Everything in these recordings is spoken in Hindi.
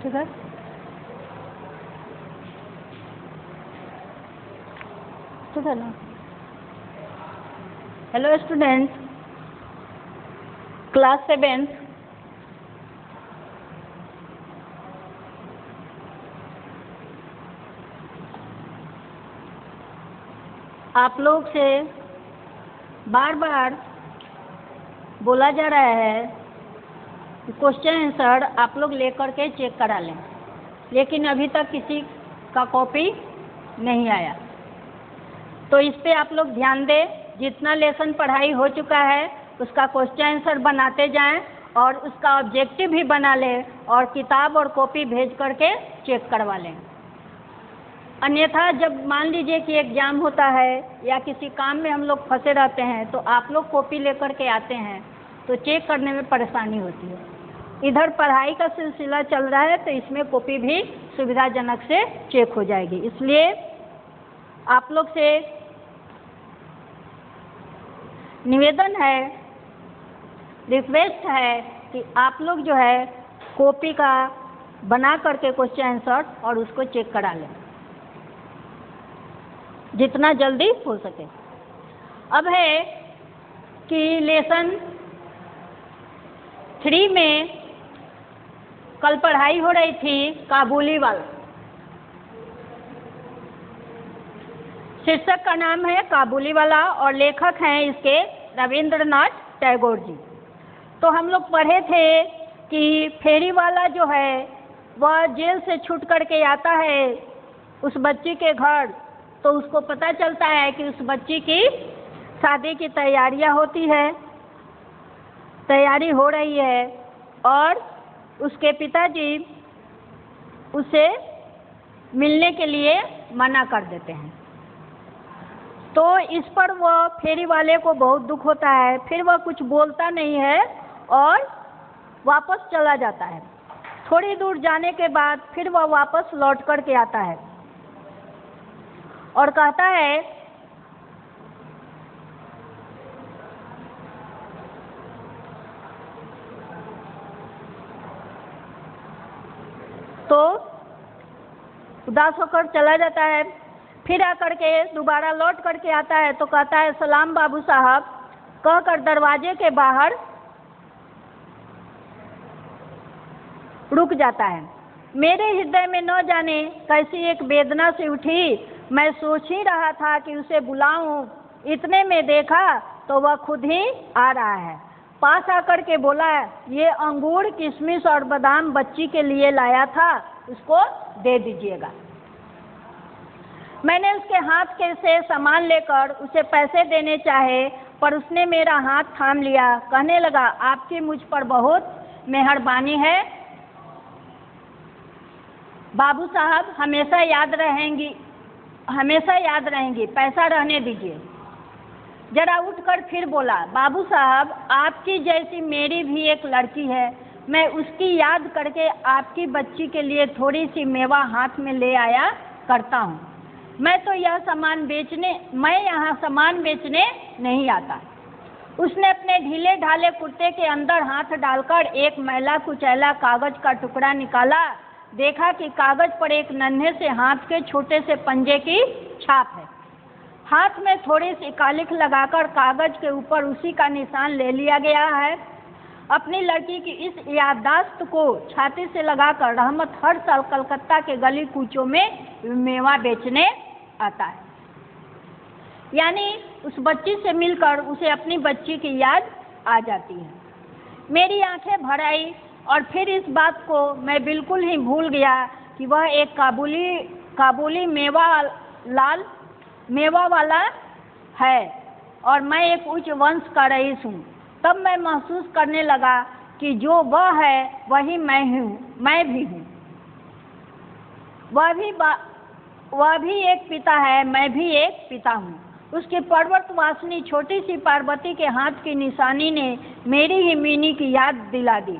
ठीक है। ठीक है ना। Hello students, class 7। आप लोग से बार बार बोला जा रहा है कि क्वेश्चन आंसर आप लोग लेकर के चेक करा लें, लेकिन अभी तक किसी का कॉपी नहीं आया। तो इस पे आप लोग ध्यान दें। जितना लेसन पढ़ाई हो चुका है उसका क्वेश्चन आंसर बनाते जाएं और उसका ऑब्जेक्टिव भी बना लें और किताब और कॉपी भेज करके चेक करवा लें। अन्यथा जब मान लीजिए कि एग्ज़ाम होता है या किसी काम में हम लोग फंसे रहते हैं तो आप लोग कॉपी लेकर के आते हैं तो चेक करने में परेशानी होती है। इधर पढ़ाई का सिलसिला चल रहा है तो इसमें कॉपी भी सुविधाजनक से चेक हो जाएगी। इसलिए आप लोग से निवेदन है, रिक्वेस्ट है कि आप लोग जो है कॉपी का बना करके क्वेश्चन आंसर और उसको चेक करा लें जितना जल्दी हो सके। अब है कि लेसन 3 में कल पढ़ाई हो रही थी काबुली वाला। शीर्षक का नाम है काबुली वाला और लेखक हैं इसके रविंद्रनाथ टैगोर जी। तो हम लोग पढ़े थे कि फेरी वाला जो है वह जेल से छूट करके आता है उस बच्ची के घर, तो उसको पता चलता है कि उस बच्ची की शादी की तैयारियां होती है, तैयारी हो रही है और उसके पिताजी उसे मिलने के लिए मना कर देते हैं। तो इस पर वह फेरी वाले को बहुत दुख होता है, फिर वह कुछ बोलता नहीं है और वापस चला जाता है। थोड़ी दूर जाने के बाद फिर वह वापस लौट कर के आता है और कहता है तो उदास होकर चला जाता है। फिर आकर के दोबारा लौट करके आता है तो कहता है सलाम बाबू साहब कहकर दरवाजे के बाहर रुक जाता है। मेरे हृदय में न जाने कैसी एक वेदना से उठी। मैं सोच ही रहा था कि उसे बुलाऊं, इतने में देखा तो वह खुद ही आ रहा है। पास आकर के बोला ये अंगूर किशमिश और बादाम बच्ची के लिए लाया था, उसको दे दीजिएगा। मैंने उसके हाथ के से सामान लेकर उसे पैसे देने चाहे पर उसने मेरा हाथ थाम लिया। कहने लगा आपकी मुझ पर बहुत मेहरबानी है बाबू साहब, हमेशा याद रहेंगी, पैसा रहने दीजिए। जरा उठकर फिर बोला बाबू साहब आपकी जैसी मेरी भी एक लड़की है, मैं उसकी याद करके आपकी बच्ची के लिए थोड़ी सी मेवा हाथ में ले आया करता हूँ। मैं यहाँ सामान बेचने नहीं आता। उसने अपने ढीले ढाले कुर्ते के अंदर हाथ डालकर एक मैला कुचैला कागज का टुकड़ा निकाला। देखा कि कागज पर एक नन्हे से हाथ के छोटे से पंजे की छाप है। हाथ में थोड़ी सी कालिख लगाकर कागज के ऊपर उसी का निशान ले लिया गया है। अपनी लड़की की इस याददाश्त को छाती से लगाकर रहमत हर साल कलकत्ता के गली कूचों में मेवा बेचने आता है। यानी उस बच्ची से मिलकर उसे अपनी बच्ची की याद आ जाती है। मेरी आंखें भर आई और फिर इस बात को मैं बिल्कुल ही भूल गया कि वह एक काबुली मेवा वाला है और मैं एक उच्च वंश का रईस हूँ। तब मैं महसूस करने लगा कि जो वह है वही मैं भी हूँ। वह भी एक पिता है, मैं भी एक पिता हूँ। उसकी पर्वतवासिनी छोटी सी पार्वती के हाथ की निशानी ने मेरी ही मीनी की याद दिला दी।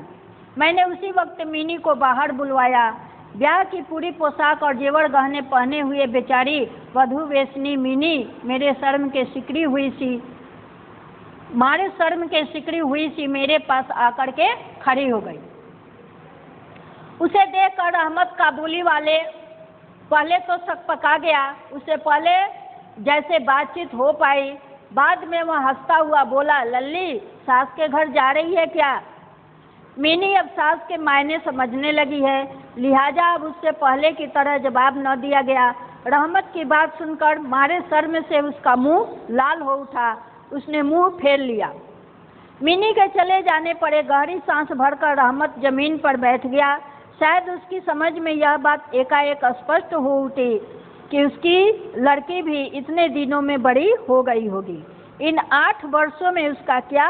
मैंने उसी वक्त मीनी को बाहर बुलवाया। ब्याह की पूरी पोशाक और जेवर गहने पहने हुए बेचारी वधू वेशनी मीनी मारे शर्म के सिकड़ी हुई सी मेरे पास आकर के खड़ी हो गई। उसे देखकर रहमत काबुली वाले पहले तो शक पका गया। उससे पहले जैसे बातचीत हो पाई, बाद में वह हंसता हुआ बोला, लल्ली सास के घर जा रही है क्या? मीनी अब सास के मायने समझने लगी है, लिहाजा अब उससे पहले की तरह जवाब न दिया गया। रहमत की बात सुनकर मारे सर में से उसका मुंह लाल हो उठा। उसने मुंह फेर लिया। मीनी के चले जाने पर एक गहरी सांस भरकर रहमत जमीन पर बैठ गया। शायद उसकी समझ में यह बात एकाएक स्पष्ट हो उठी कि उसकी लड़की भी इतने दिनों में बड़ी हो गई होगी। इन 8 वर्षों में उसका क्या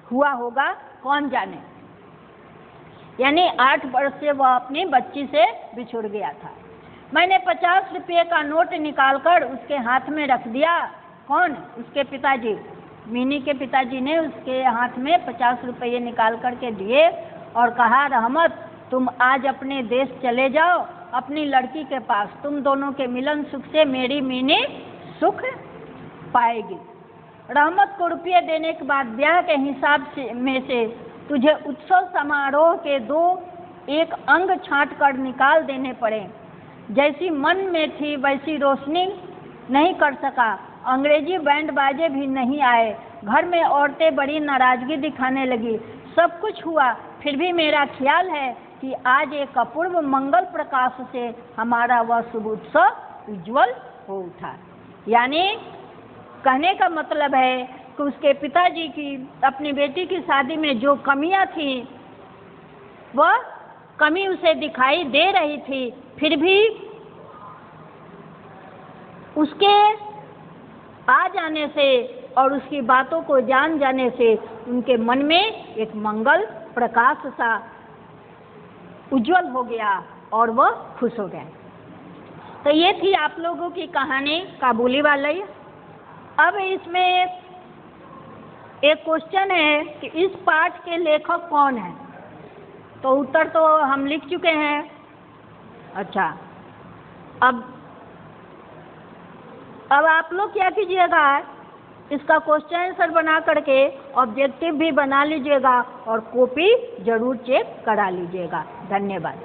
हुआ होगा कौन जाने। यानी 8 वर्ष से वह अपनी बच्ची से बिछुड़ गया था। मैंने 50 रुपये का नोट निकालकर उसके हाथ में रख दिया। कौन? उसके पिताजी। मीनी के पिताजी ने उसके हाथ में 50 रुपये निकाल करके दिए और कहा, रहमत तुम आज अपने देश चले जाओ, अपनी लड़की के पास। तुम दोनों के मिलन सुख से मेरी मीनी सुख पाएगी। रहमत को रुपये देने के बाद ब्याह के हिसाब में से तुझे उत्सव समारोह के 1 अंग छांट कर निकाल देने पड़े। जैसी मन में थी वैसी रोशनी नहीं कर सका। अंग्रेजी बैंड बाजे भी नहीं आए। घर में औरतें बड़ी नाराजगी दिखाने लगी। सब कुछ हुआ, फिर भी मेरा ख्याल है कि आज एक अपूर्व मंगल प्रकाश से हमारा वह शुभ उत्सव उज्जवल हो उठा। यानी कहने का मतलब है कि उसके पिताजी की अपनी बेटी की शादी में जो कमियां थी वह कमी उसे दिखाई दे रही थी, फिर भी उसके आ जाने से और उसकी बातों को जान जाने से उनके मन में एक मंगल प्रकाश सा उज्जवल हो गया और वह खुश हो गए। तो ये थी आप लोगों की कहानी काबुली वाली। अब इसमें एक क्वेश्चन है कि इस पाठ के लेखक कौन है? तो उत्तर तो हम लिख चुके हैं। अच्छा, अब आप लोग क्या कीजिएगा, इसका क्वेश्चन आंसर बना करके ऑब्जेक्टिव भी बना लीजिएगा और कॉपी जरूर चेक करा लीजिएगा। धन्यवाद।